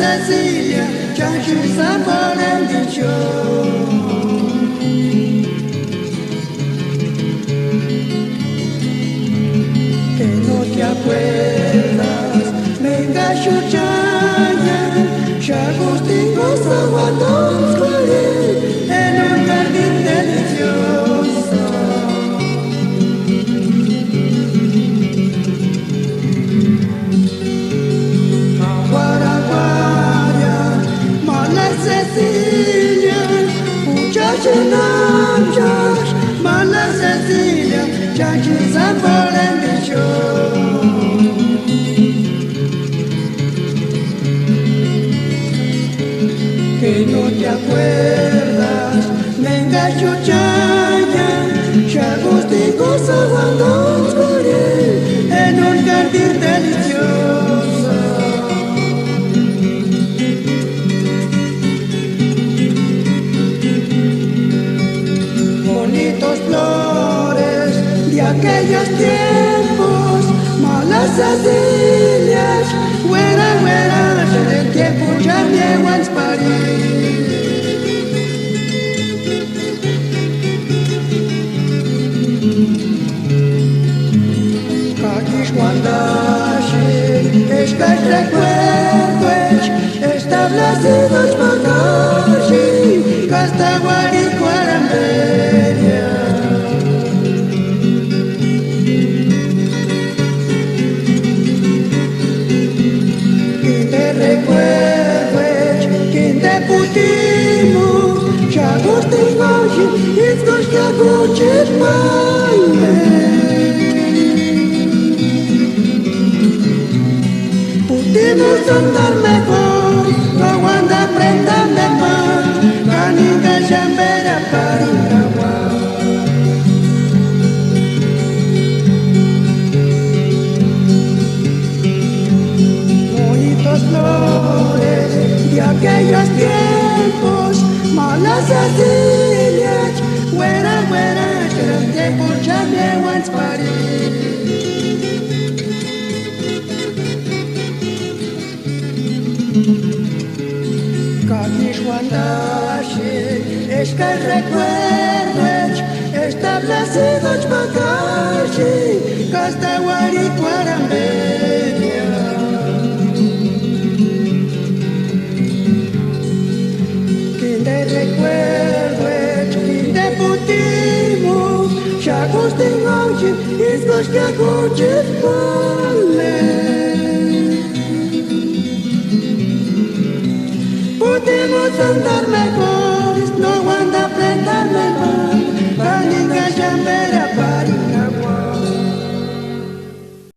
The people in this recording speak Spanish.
Cecilia, Chanchu Sabor en dicho. Que no te acuerdas, venga chuchaya, Chagustingo Saguadón en un jardín delicioso. Guaraguaya, Mala Cecilia, muchachos, Mala Cecilia, Chanchis Sabor en dicho. Que no te acuerdas, venga chuchaya, Chagustingo Saguadón en un jardín delicioso. Bonitos flores de aquellos tiempos, malas Cecilias, güera, del tiempo ya me aguas París. Caquish guandashi, escas recuerdos, establecidos bagashi, Castaguari Cuaramberia. Quinte recuerdos, quinte putimos, Chagustingoshi, Itzgosh Kaguchis Maime. Putimos andar mejor, Aguanda prenda mejor, Canica chambera paringagua. Bonitos flores de aquellos tiempos, malas Cecilias, güera, que el tiempo ya me aguas París. Caquish guandashi, escas recuerdos, establecidos bagashi, Castaguari Cuaramberia. Quinte recuerdos, quinte putimos, Chagustingoshi, Itzgosh Kaguchis Maime.